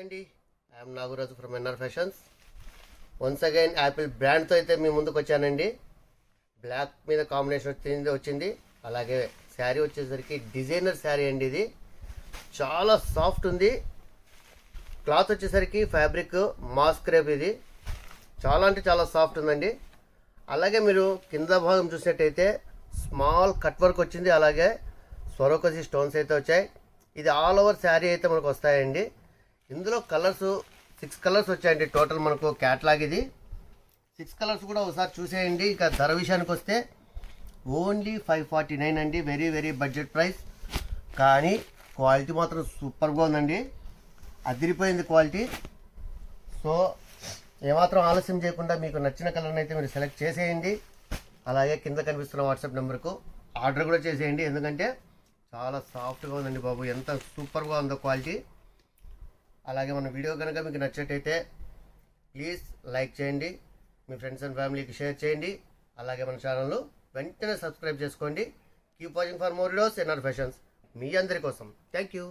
అండి, I'm Nagaraju from NR Fashions. Once again Apple బ్రాండ్తో అయితే మీ ముందుకు వచ్చానండి. బ్లాక్ మీద కాంబినేషన్ వచ్చింది. అలాగే శారీ వచ్చేసరికి డిజైనర్ శారీ అండి. ఇది చాలా సాఫ్ట్ ఉంది. క్లాత్ వచ్చేసరికి ఫ్యాబ్రిక్ మాస్క్ రేప్. ఇది చాలా అంటే చాలా సాఫ్ట్ ఉందండి. అలాగే మీరు కింద భాగం చూసినట్టయితే స్మాల్ కట్ వర్క్ వచ్చింది. అలాగే స్వరోకసి స్టోన్స్ అయితే వచ్చాయి. ఇది ఆల్ ఓవర్ శారీ అయితే మనకు వస్తాయండి. ఇందులో కలర్స్ 6 కలర్స్ వచ్చాయండి టోటల్ మనకు క్యాట్లాగ్. ఇది 6 కలర్స్ కూడా ఒకసారి చూసేయండి. ఇక ధర విషయానికి వస్తే ఓన్లీ 549 అండి. వెరీ వెరీ బడ్జెట్ ప్రైస్, కానీ క్వాలిటీ మాత్రం సూపర్గా ఉందండి. అదిరిపోయింది క్వాలిటీ. సో ఏమాత్రం ఆలస్యం చేయకుండా మీకు నచ్చిన కలర్ని అయితే మీరు సెలెక్ట్ చేసేయండి. అలాగే కింద కనిపిస్తున్న వాట్సాప్ నెంబర్కు ఆర్డర్ కూడా చేసేయండి. ఎందుకంటే చాలా సాఫ్ట్గా ఉందండి బాబు, ఎంత సూపర్గా ఉందో క్వాలిటీ. అలాగే మన వీడియో కనుక మీకు నచ్చినట్టయితే ప్లీజ్ లైక్ చేయండి, మీ ఫ్రెండ్స్ అండ్ ఫ్యామిలీకి షేర్ చేయండి. అలాగే మన ఛానల్ను వెంటనే సబ్స్క్రైబ్ చేసుకోండి. Keep watching for more videos NR Fashions, మీ అందరి కోసం. Thank you.